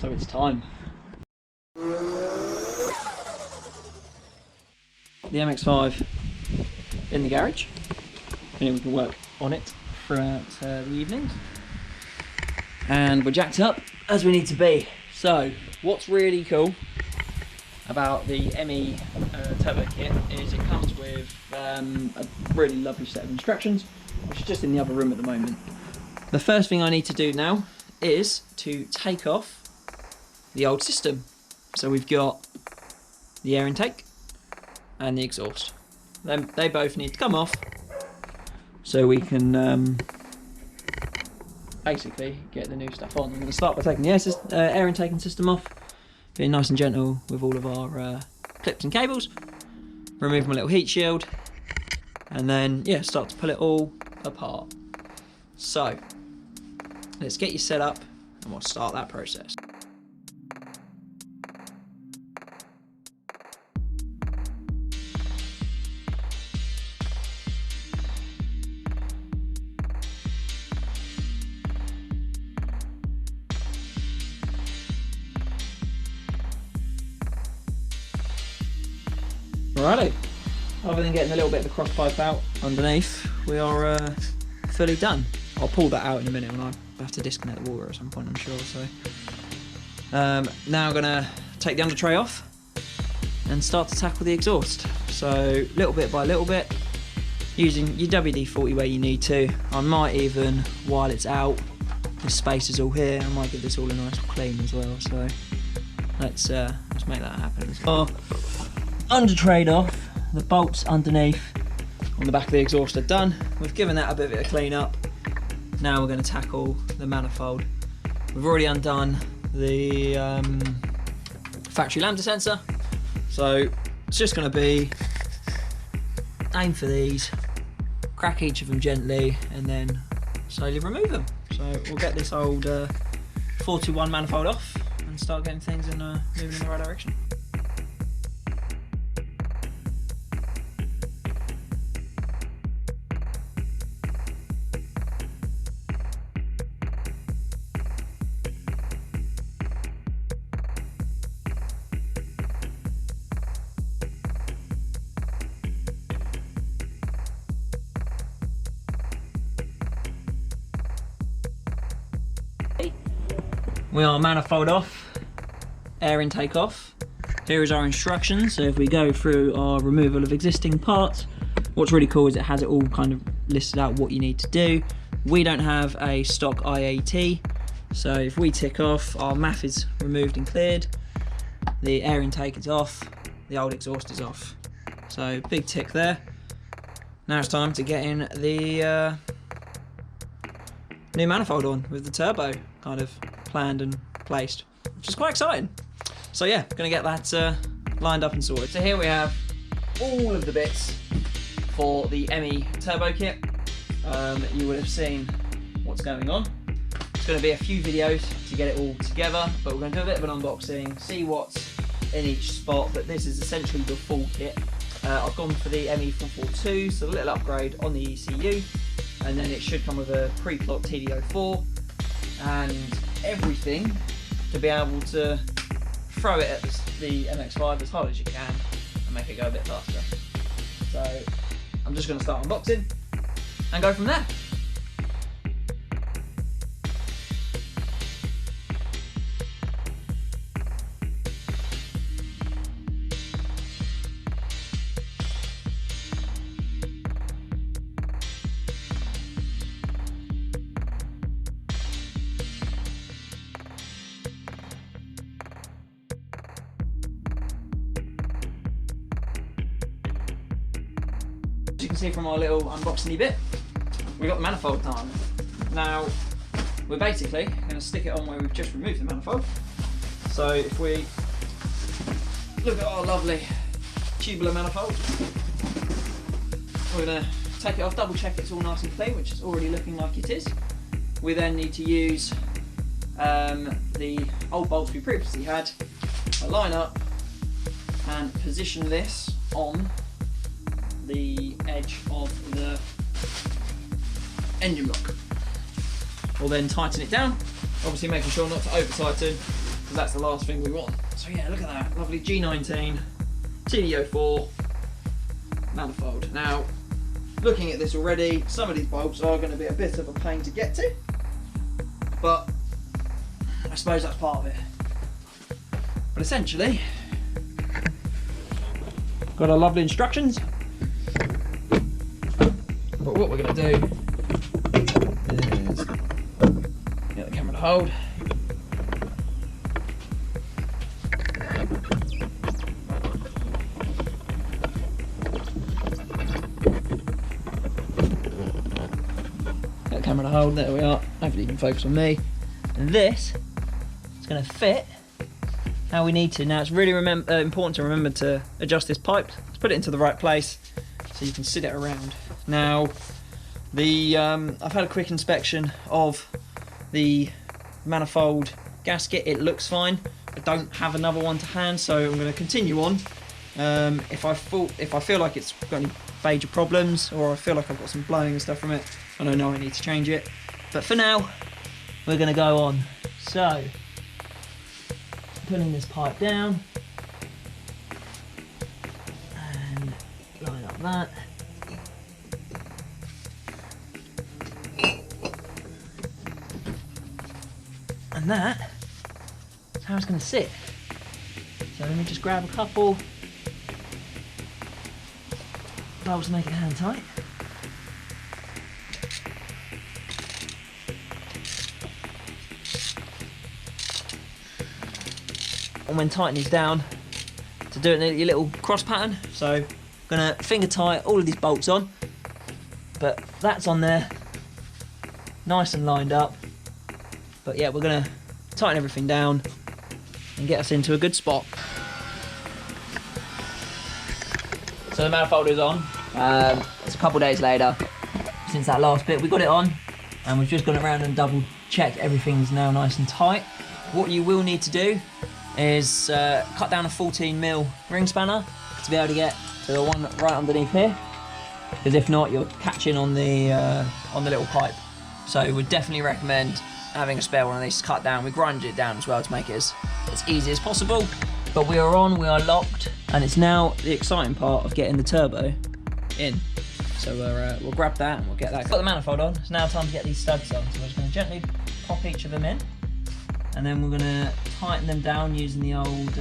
So it's time. The MX5 in the garage, and we can work on it throughout the evenings. And we're jacked up as we need to be. So what's really cool about the ME Turbo Kit is it comes with a really lovely set of instructions, which is just in the other room at the moment. The first thing I need to do now is to take off the old system. So we've got the air intake and the exhaust. They both need to come off so we can basically get the new stuff on. I'm going to start by taking the air intake and system off, being nice and gentle with all of our clips and cables, remove my little heat shield, and then yeah, start to pull it all apart. So let's get you set up and we'll start that process. Alrighty, other than getting a little bit of the cross pipe out underneath, we are fully done. I'll pull that out in a minute when I have to disconnect the water at some point, I'm sure. So now I'm going to take the under tray off and start to tackle the exhaust. So little bit by little bit, using your WD-40 where you need to. I might even, while it's out, the space is all here, I might give this all a nice clean as well. So let's make that happen. So, under trade off, the bolts underneath on the back of the exhaust are done. We've given that a bit of a clean up. Now we're going to tackle the manifold. We've already undone the factory lambda sensor, so it's just going to be aim for these, crack each of them gently, and then slowly remove them. So we'll get this old 421 manifold off and start getting things moving in the right direction. We are manifold off, air intake off. Here is our instructions. So if we go through our removal of existing parts, what's really cool is it has it all kind of listed out what you need to do. We don't have a stock IAT, so if we tick off, our MAF is removed and cleared, the air intake is off, the old exhaust is off. So big tick there. Now it's time to get in the new manifold on with the turbo kind of planned and placed, which is quite exciting. So yeah, gonna get that lined up and sorted. So here we have all of the bits for the ME Turbo Kit. You would have seen what's going on. It's gonna be a few videos to get it all together, but we're gonna do a bit of an unboxing, see what's in each spot, but this is essentially the full kit. I've gone for the ME442, so a little upgrade on the ECU, and then it should come with a pre-clocked TD04 and everything to be able to throw it at the MX5 as hard as you can and make it go a bit faster. So I'm just going to start unboxing and go from there. As you can see from our little unboxing bit, we've got the manifold done. Now, we're basically going to stick it on where we've just removed the manifold. So if we look at our lovely tubular manifold, we're going to take it off, double check it's all nice and clean, which is already looking like it is. We then need to use the old bolts we previously had, line up and position this on the edge of the engine block. We'll then tighten it down, obviously making sure not to over tighten because that's the last thing we want. So yeah, look at that, lovely G19 TD04 manifold. Now, looking at this already, some of these bolts are going to be a bit of a pain to get to, but I suppose that's part of it. But essentially, got our lovely instructions. But what we're going to do is get the camera to hold. Get the camera to hold, there we are. Hopefully you can focus on me. And this is going to fit how we need to. Now it's really important to remember to adjust this pipe. Let's put it into the right place so you can sit it around. Now, I've had a quick inspection of the manifold gasket. It looks fine. I don't have another one to hand, so I'm going to continue on. If I feel like it's got any major problems, or I feel like I've got some blowing and stuff from it, and I know I need to change it. But for now, we're going to go on. So, putting this pipe down and line up that. And that is how it's going to sit. So let me just grab a couple bolts to make it hand tight. And when tightening these down, to do it in your little cross pattern. So I'm going to finger tight all of these bolts on, but that's on there, nice and lined up. But yeah, we're going to tighten everything down and get us into a good spot. So the manifold is on. It's a couple days later since that last bit. We got it on and we've just gone around and double checked everything's now nice and tight. What you will need to do is cut down a 14mm ring spanner to be able to get to the one right underneath here, because if not you're catching on the little pipe. So we'd definitely recommend having a spare one of these to cut down. We grinded it down as well to make it as easy as possible. But we are on, we are locked, and it's now the exciting part of getting the turbo in. So we'll grab that and we'll get that. Got the manifold on, it's now time to get these studs on. So we're just going to gently pop each of them in, and then we're going to tighten them down using the old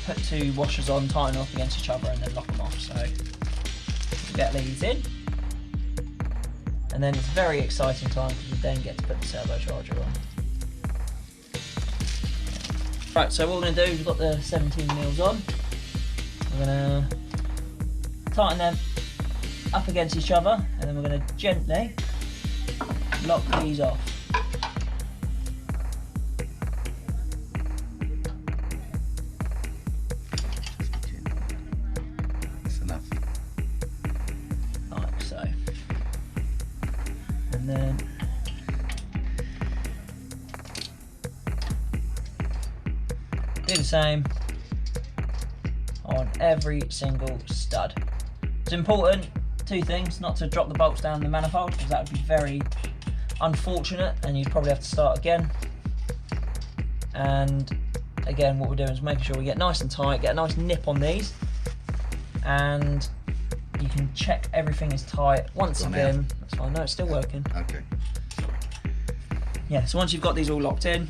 put two washers on, tighten them up against each other and then lock them off. So we'll get these in. And then it's a very exciting time because we then get to put the turbocharger on. Right, so what we're going to do is we've got the 17mm on. We're going to tighten them up against each other and then we're going to gently lock these off. That's enough. Like so. And then do the same on every single stud. It's important, two things, not to drop the bolts down the manifold because that would be very unfortunate and you'd probably have to start again. And again, what we're doing is making sure we get nice and tight, get a nice nip on these, and you can check everything is tight. Once again, that's fine, no, it's still working. Okay. Yeah, so once you've got these all locked in,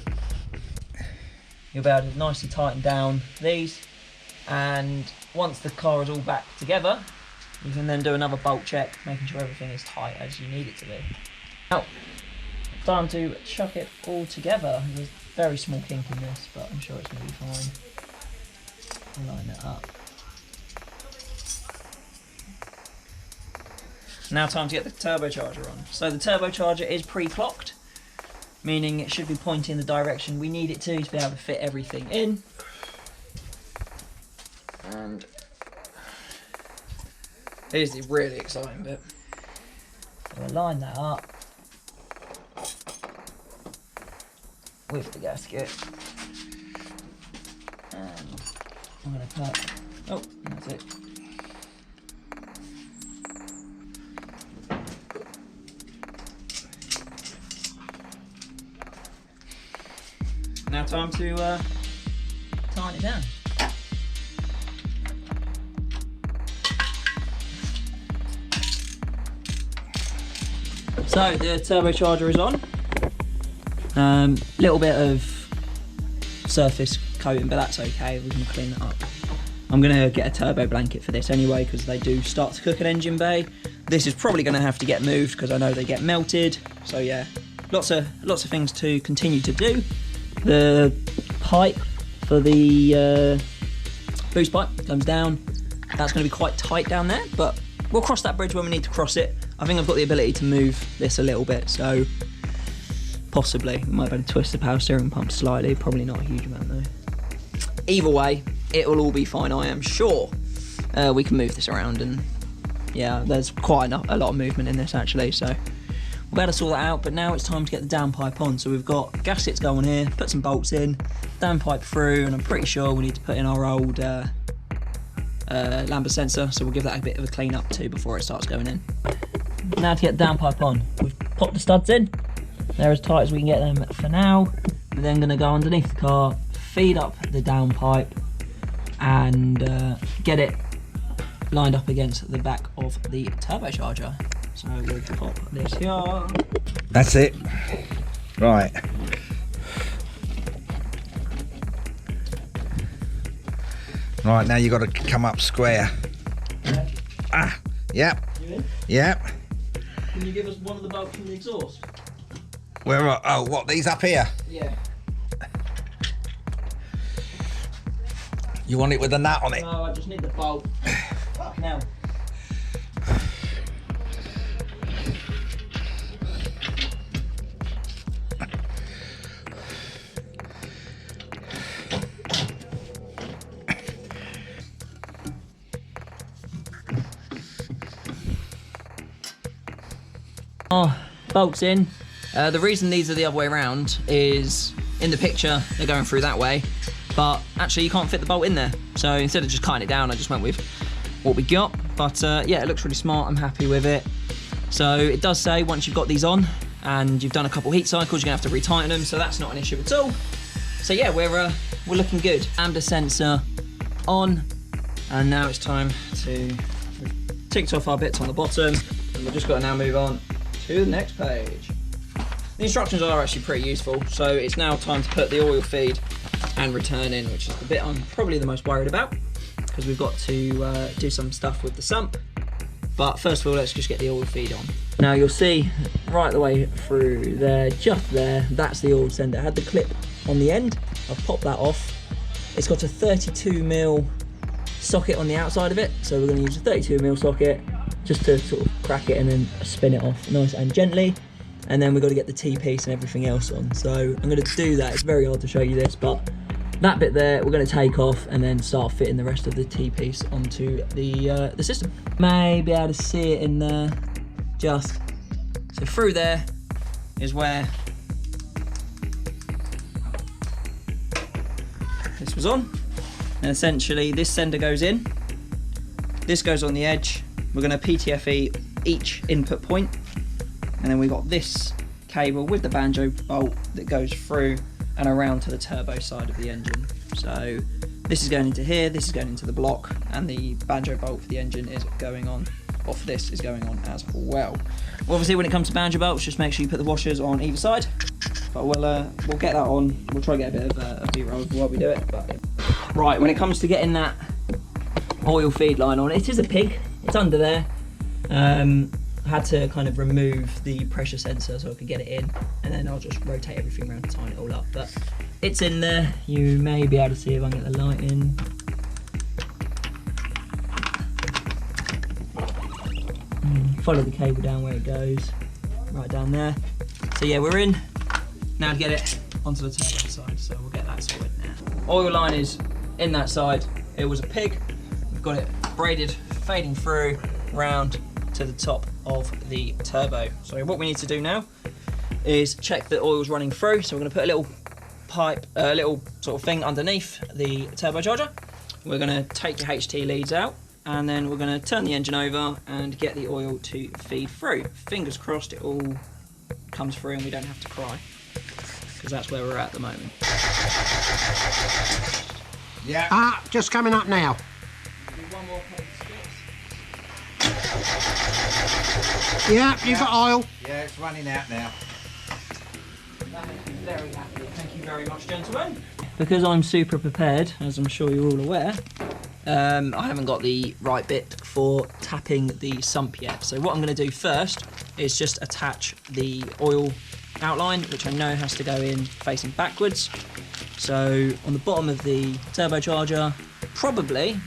you'll be able to nicely tighten down these, and once the car is all back together, you can then do another bolt check, making sure everything is tight as you need it to be. Now, time to chuck it all together. There's a very small kink in this, but I'm sure it's going to be fine. Line it up. Now time to get the turbocharger on. So the turbocharger is pre-clocked, meaning it should be pointing the direction we need it to be able to fit everything in. And here's the really exciting bit. So we'll line that up with the gasket. And I'm going to cut. Oh, that's it. Now time to tighten it down. So the turbocharger is on. Little bit of surface coating, but that's okay, we can clean that up. I'm gonna get a turbo blanket for this anyway, because they do start to cook an engine bay. This is probably gonna have to get moved because I know they get melted. So yeah, lots of things to continue to do. The pipe for the boost pipe comes down. That's gonna be quite tight down there, but we'll cross that bridge when we need to cross it. I think I've got the ability to move this a little bit, so possibly we might be able to twist the power steering pump slightly. Probably not a huge amount though. Either way, it will all be fine, I am sure. We can move this around, and yeah, there's quite a lot of movement in this actually, so we'll be able to sort that out. But now it's time to get the downpipe on. So we've got gaskets going here, put some bolts in, downpipe through, and I'm pretty sure we need to put in our old lambda sensor, so we'll give that a bit of a clean up too before it starts going in. Now to get the downpipe on, we've popped the studs in. They're as tight as we can get them for now. We're then going to go underneath the car, feed up the downpipe, and get it lined up against the back of the turbocharger. So we'll pop this here. That's it. Right. Right, now you've got to come up square. Yeah. Ah, yep. You in? Yep. Can you give us one of the bolts from the exhaust? Where are, oh, what, these up here? Yeah. You want it with a nut on it? No, I just need the bolt. Fucking hell. Oh, bolts in. The reason these are the other way around is in the picture they're going through that way, but actually you can't fit the bolt in there. So instead of just cutting it down, I just went with what we got. But yeah, it looks really smart. I'm happy with it. So it does say once you've got these on and you've done a couple heat cycles, you're gonna have to retighten them. So that's not an issue at all. So yeah, we're looking good. Lambda sensor on, and now it's time to tick off our bits on the bottom, and we've just got to now move on to the next page. The instructions are actually pretty useful, so it's now time to put the oil feed and return in, which is the bit I'm probably the most worried about, because we've got to do some stuff with the sump. But first of all, let's just get the oil feed on. Now you'll see right the way through there, just there, that's the oil sender. It had the clip on the end. I've popped that off. It's got a 32mm socket on the outside of it, so we're going to use a 32mm socket just to sort of crack it and then spin it off nice and gently. And then we've got to get the T-piece and everything else on. So I'm going to do that. It's very hard to show you this, but that bit there we're going to take off and then start fitting the rest of the T-piece onto the system. May be able to see it in there, just so through there is where this was on, and essentially this sender goes in, this goes on the edge. We're going to PTFE each input point, and then we've got this cable with the banjo bolt that goes through and around to the turbo side of the engine. So this is going into here, this is going into the block, and the banjo bolt for the engine is going on, or for this is going on as well. Obviously when it comes to banjo bolts, just make sure you put the washers on either side, but we'll get that on. We'll try to get a bit of a B-roll while we do it. But right, when it comes to getting that oil feed line on, it is a pig, it's under there. I had to kind of remove the pressure sensor so I could get it in, and then I'll just rotate everything around to tighten it all up. But it's in there. You may be able to see if I can get the light in. Follow the cable down where it goes, right down there. So yeah, we're in. Now to get it onto the turbo side, so we'll get that sorted now. Oil line is in that side. It was a pig. We've got it braided, fading through, round to the top of the turbo. So what we need to do now is check the oil's running through. So we're going to put a little pipe, a little sort of thing underneath the turbocharger. We're going to take the HT leads out, and then we're going to turn the engine over and get the oil to feed through. Fingers crossed it all comes through and we don't have to cry, because that's where we're at the moment. Yeah. Ah, just coming up now. One more couple of Yeah, you've got oil. Yeah, it's running out now. That makes me very happy. Thank you very much, gentlemen. Because I'm super prepared, as I'm sure you're all aware, I haven't got the right bit for tapping the sump yet. So what I'm going to do first is just attach the oil outline, which I know has to go in facing backwards. So on the bottom of the turbocharger, probably,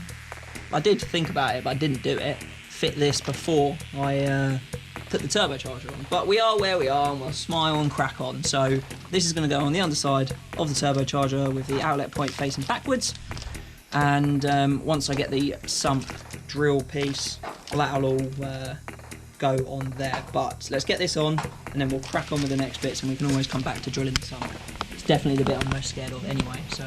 I did think about it, but I didn't do it, fit this before I put the turbocharger on. But we are where we are, and we'll smile and crack on. So this is going to go on the underside of the turbocharger with the outlet point facing backwards. And once I get the sump drill piece, that'll all go on there. But let's get this on, and then we'll crack on with the next bits, and we can always come back to drilling the sump. It's definitely the bit I'm most scared of anyway, so.